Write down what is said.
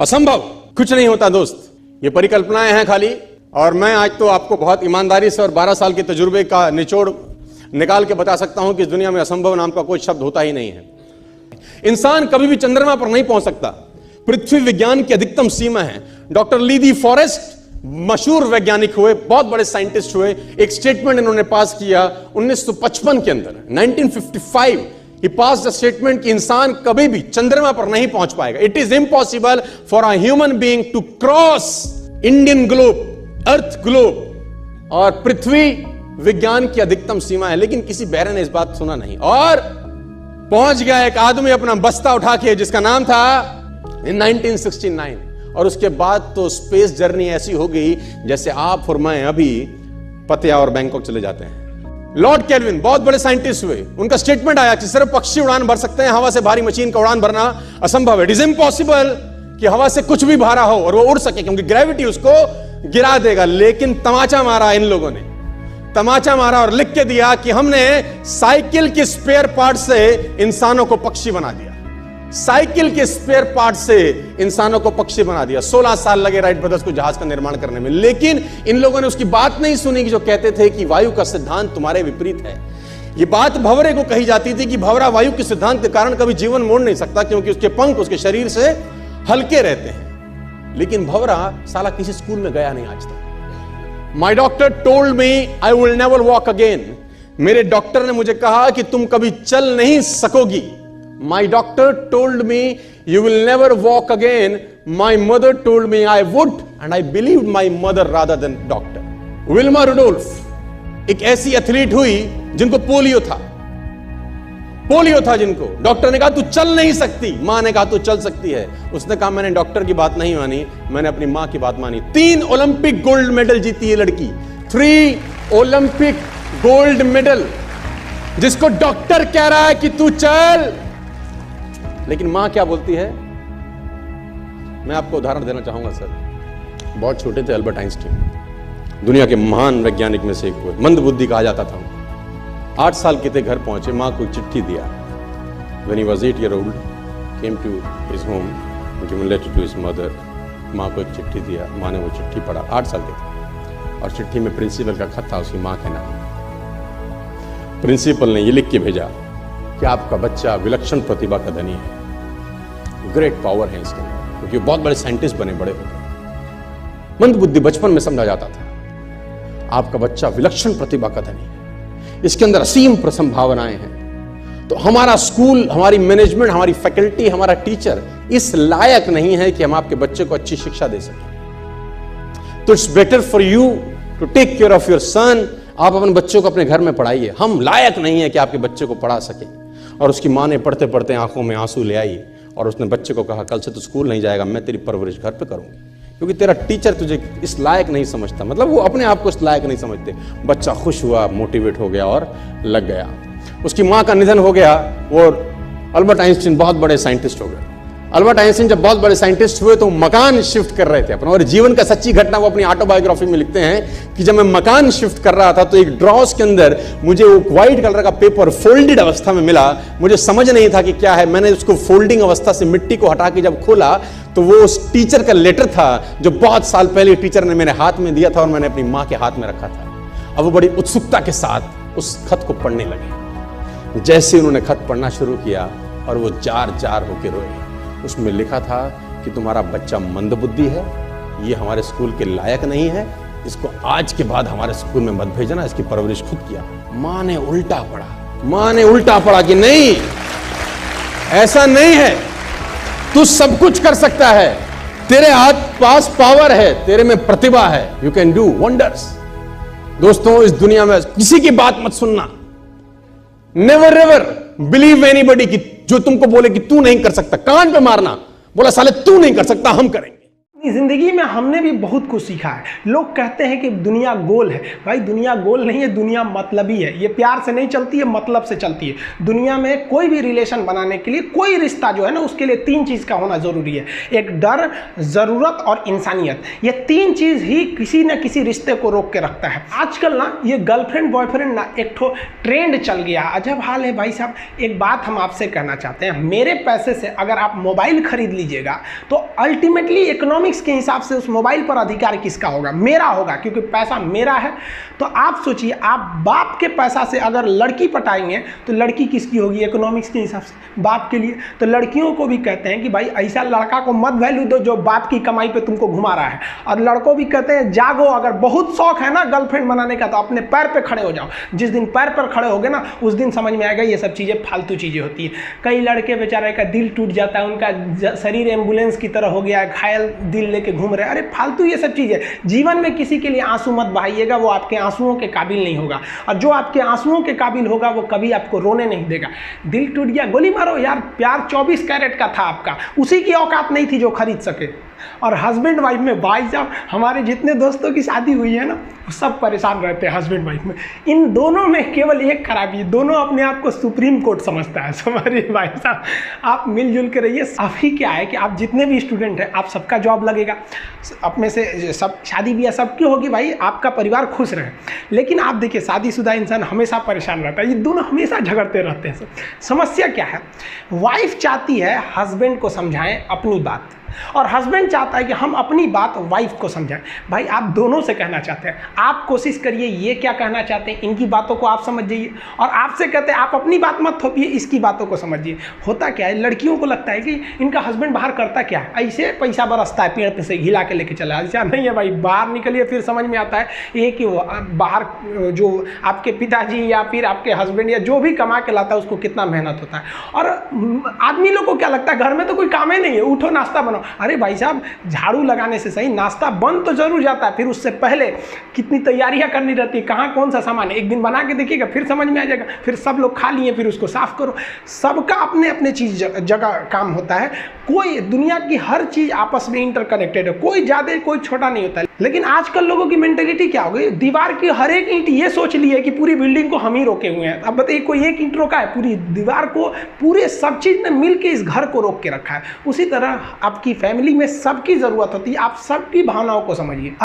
असंभव कुछ नहीं होता दोस्त, ये परिकल्पनाएं हैं खाली। और मैं आज तो आपको बहुत ईमानदारी से और 12 साल के तजुर्बे का निचोड़ निकाल के बता सकता हूं कि इस दुनिया में असंभव नाम का कोई शब्द होता ही नहीं है। इंसान कभी भी चंद्रमा पर नहीं पहुंच सकता, पृथ्वी विज्ञान की अधिकतम सीमा है। डॉक्टर ली दी फॉरेस्ट मशहूर वैज्ञानिक हुए, बहुत बड़े साइंटिस्ट हुए, एक स्टेटमेंट इन्होंने पास किया 1955 के अंदर, 1955 ही पास द स्टेटमेंट कि इंसान कभी भी चंद्रमा पर नहीं पहुंच पाएगा। It is impossible for a human being to cross Indian globe, earth globe, और पृथ्वी विज्ञान की अधिकतम सीमा है। लेकिन किसी बहरे ने इस बात सुना नहीं और पहुंच गया एक आदमी अपना बस्ता उठा के, जिसका नाम था इन 1969। और उसके बाद तो स्पेस जर्नी ऐसी हो गई जैसे आप और मैं अभी पतिया और बैंकॉक चले जाते हैं। लॉर्ड केल्विन बहुत बड़े साइंटिस्ट हुए, उनका स्टेटमेंट आया कि सिर्फ पक्षी उड़ान भर सकते हैं, हवा से भारी मशीन का उड़ान भरना असंभव है। इट इज इम्पॉसिबल कि हवा से कुछ भी भारा हो और वो उड़ सके, क्योंकि ग्रेविटी उसको गिरा देगा। लेकिन तमाचा मारा इन लोगों ने, तमाचा मारा और लिख के दिया कि हमने साइकिल के स्पेयर पार्ट से इंसानों को पक्षी बना दिया, साइकिल के स्पेयर पार्ट से इंसानों को पक्षी बना दिया। 16 साल लगे राइट ब्रदर्स को जहाज का निर्माण करने में, लेकिन इन लोगों ने उसकी बात नहीं सुनी कि जो कहते थे कि वायु का सिद्धांत तुम्हारे विपरीत है। यह बात भंवरे को कही जाती थी कि भंवरा वायु के सिद्धांत के कारण कभी जीवन मोड़ नहीं सकता, क्योंकि उसके पंख उसके शरीर से हल्के रहते हैं। लेकिन भंवरा साला किसी स्कूल में गया नहीं आज तक। माई doctor told me I will never walk again. मेरे डॉक्टर ने मुझे कहा कि तुम कभी चल नहीं सकोगी। My doctor told me you will never walk again. My mother told me I would, and I believed my mother rather than doctor. Wilma Rudolph एक ऐसी एथलीट हुई जिनको पोलियो था, पोलियो था जिनको डॉक्टर ने कहा तू चल नहीं सकती, मां ने कहा तू चल सकती है। उसने कहा मैंने डॉक्टर की बात नहीं मानी, मैंने अपनी मां की बात मानी। 3 ओलंपिक गोल्ड मेडल जीती है लड़की, 3 ओलंपिक गोल्ड मेडल, जिसको डॉक्टर कह रहा है कि तू चल। लेकिन मां क्या बोलती है? मैं आपको उदाहरण देना चाहूंगा सर। बहुत छोटे थे अल्बर्ट आइंस्टीन, दुनिया के महान वैज्ञानिक में से एक हुए, मंद बुद्धि कहा जाता था। 8 साल के थे, घर पहुंचे, मां को चिट्ठी दिया। When he was 8 year old, came to his home, given letter to his mother. मां को एक चिट्ठी दिया, मां ने वो चिट्ठी पढ़ा। 8 साल के थे और चिट्ठी में प्रिंसिपल का खत था, उसकी मां के नाम। प्रिंसिपल ने ये लिख के भेजा कि आपका बच्चा विलक्षण प्रतिभा का धनी है, ग्रेट पावर है इसके अंदर, क्योंकि बहुत बड़े साइंटिस्ट बने, बड़े हो गए। मंद बुद्धि बचपन में समझा जाता था। आपका बच्चा विलक्षण प्रतिभा का धनी है, इसके अंदर असीम संभावनाएं हैं। तो हमारा स्कूल, हमारी मैनेजमेंट, हमारी फैकल्टी, हमारा टीचर इस लायक नहीं है कि हम आपके बच्चे को अच्छी शिक्षा दे सकें। तो it's better for you to take care of your son. आप अपने बच्चों को अपने घर में पढ़ाइए, हम लायक नहीं है कि आपके बच्चे को पढ़ा सके। और उसकी मां ने पढ़ते पढ़ते आंखों में आंसू ले आई और उसने बच्चे को कहा कल से तू स्कूल नहीं जाएगा, मैं तेरी परवरिश घर पे करूंगी, क्योंकि तेरा टीचर तुझे इस लायक नहीं समझता। मतलब वो अपने आप को इस लायक नहीं समझते। बच्चा खुश हुआ, मोटिवेट हो गया और लग गया। उसकी मां का निधन हो गया और अल्बर्ट आइंस्टीन बहुत बड़े साइंटिस्ट हो गए। अल्बर्ट आइंस्टीन जब बहुत बड़े साइंटिस्ट हुए तो मकान शिफ्ट कर रहे थे अपना, और जीवन का सच्ची घटना वो अपनी ऑटोबायोग्राफी में लिखते हैं कि जब मैं मकान शिफ्ट कर रहा था तो एक ड्रॉस के अंदर मुझे वो व्हाइट कलर का पेपर फोल्डेड अवस्था में मिला। मुझे समझ नहीं था कि क्या है। मैंने उसको फोल्डिंग अवस्था से मिट्टी को हटा के जब खोला तो वो उस टीचर का लेटर था जो बहुत साल पहले टीचर ने मेरे हाथ में दिया था और मैंने अपनी मां के हाथ में रखा था। अब वो बड़ी उत्सुकता के साथ उस खत को पढ़ने लगे। जैसे उन्होंने खत पढ़ना शुरू किया और वो जार जार होकर रोए। उसमें लिखा था कि तुम्हारा बच्चा मंदबुद्धि है, ये हमारे स्कूल के लायक नहीं है, इसको आज के बाद हमारे स्कूल में मत भेजना, इसकी परवरिश खुद किया। मां ने उल्टा पढ़ा, मां ने उल्टा पढ़ा कि नहीं, ऐसा नहीं है, तू सब कुछ कर सकता है, तेरे हाथ पास पावर है, तेरे में प्रतिभा है, यू कैन डू वंडर्स। दोस्तों, इस दुनिया में किसी की बात मत सुनना। नेवर एवर बिलीव एनीबॉडी कि जो तुमको बोले कि तू नहीं कर सकता, कान पे मारना, बोला साले तू नहीं कर सकता, हम करेंगे। ज़िंदगी में हमने भी बहुत कुछ सीखा है। लोग कहते हैं कि दुनिया गोल है। भाई दुनिया गोल नहीं है, दुनिया मतलबी है। ये प्यार से नहीं चलती है, मतलब से चलती है। दुनिया में कोई भी रिलेशन बनाने के लिए, कोई रिश्ता जो है ना, उसके लिए 3 चीज़ का होना ज़रूरी है। एक डर, ज़रूरत और इंसानियत। ये 3 चीज़ ही किसी न किसी रिश्ते को रोक के रखता है। आजकल ना ये गर्लफ्रेंड बॉयफ्रेंड ना एक ठो ट्रेंड चल गया, अजब हाल है भाई साहब। एक बात हम आपसे कहना चाहते हैं, मेरे पैसे से अगर आप मोबाइल खरीद लीजिएगा तो अल्टीमेटली इकोनॉमिक्स के हिसाब से उस मोबाइल पर अधिकार किसका होगा? मेरा होगा, क्योंकि पैसा मेरा है। तो आप सोचिए, आप बाप के पैसा से अगर लड़की पटाएंगे तो लड़की किसकी होगी? इकोनॉमिक्स के हिसाब से बाप के लिए। तो लड़कियों को भी कहते हैं कि भाई ऐसा लड़का को मत वैल्यू दो जो बाप की कमाई पे तुमको घुमा रहा है। और लड़कों भी कहते हैं जागो, अगर बहुत शौक है ना गर्लफ्रेंड बनाने का तो अपने पैर पे खड़े हो जाओ। जिस दिन पैर पर खड़े होगे ना, उस दिन समझ में आएगा ये सब चीज़ें फालतू चीज़ें होती है। कई लड़के बेचारे का दिल टूट जाता है, उनका शरीर एम्बुलेंस की तरह हो गया है, घायल दिल लेके घूम रहे हैं। अरे फालतू ये सब चीज़ है। जीवन में किसी के लिए आंसू मत बहाइएगा, वो आपके आंसुओं के काबिल नहीं होगा। और जो आपके आंसुओं के काबिल होगा वो कभी आपको रोने नहीं देगा। दिल टूट गया, गोली मारो यार। प्यार 24 कैरेट का था आपका, उसी की औकात नहीं थी जो खरीद सके। और हस्बैंड वाइफ में भाई साहब, हमारे जितने दोस्तों की शादी हुई है ना, वो सब परेशान रहते हैं हस्बैंड वाइफ में। इन दोनों में केवल एक खराबी है, दोनों अपने आप को सुप्रीम कोर्ट समझता है। हमारे भाई साहब, आप मिलजुल के रहिए। अभी क्या है कि आप जितने भी स्टूडेंट हैं, आप सबका जॉब लगेगा, अपने से सब शादी ब्याह सबकी होगी, भाई आपका परिवार खुश रहे। लेकिन आप देखिए, शादीशुदा इंसान हमेशा परेशान रहता है, ये दोनों हमेशा झगड़ते रहते हैं। समस्या क्या है? वाइफ चाहती है हस्बैंड को समझाएं अपनी बात, और हस्बैंड चाहता है कि हम अपनी बात वाइफ को समझाएं। भाई आप दोनों से कहना चाहते हैं, आप कोशिश करिए ये क्या कहना चाहते हैं, इनकी बातों को आप समझ जाइए। और आपसे कहते हैं आप अपनी बात मत थोपिए, इसकी बातों को समझिए। होता क्या है, लड़कियों को लगता है कि इनका हस्बैंड बाहर करता क्या है, ऐसे पैसा बरसता है, पेड़ पे से हिला के लेके चला। ऐसा नहीं है भाई, बाहर निकलिए फिर समझ में आता है ये कि बाहर जो आपके पिताजी या फिर आपके हस्बैंड या जो भी कमा के लाता है उसको कितना मेहनत होता है। और आदमी लोग को क्या लगता है, घर में तो कोई काम ही नहीं है, उठो नाश्ता बनाओ। अरे भाई साहब, झाड़ू लगाने से सही नाश्ता बन तो जरूर जाता है, फिर उससे पहले कितनी तैयारियां करनी रहती है, कहाँ कौन सा सामान है। एक दिन बना के देखिएगा, फिर समझ में आ जाएगा। फिर सब लोग खा लिए, फिर उसको साफ करो। सबका अपने अपने चीज़ जगह काम होता है। कोई दुनिया की हर चीज़ आपस में इंटरकनेक्टेड है, कोई ज़्यादा कोई छोटा नहीं होता है। लेकिन आजकल लोगों की मेंटेलिटी क्या हो गई, दीवार की हर एक ईंट ये सोच ली है कि पूरी बिल्डिंग को हम ही रोके हुए हैं। अब बताइए, कोई एक ईंट रोका है, पूरी दीवार को, पूरे सब चीज़ ने मिल के इस घर को रोक के रखा है। उसी तरह आपकी फैमिली में सबकी ज़रूरत होती है, आप सबकी भावनाओं को समझिए।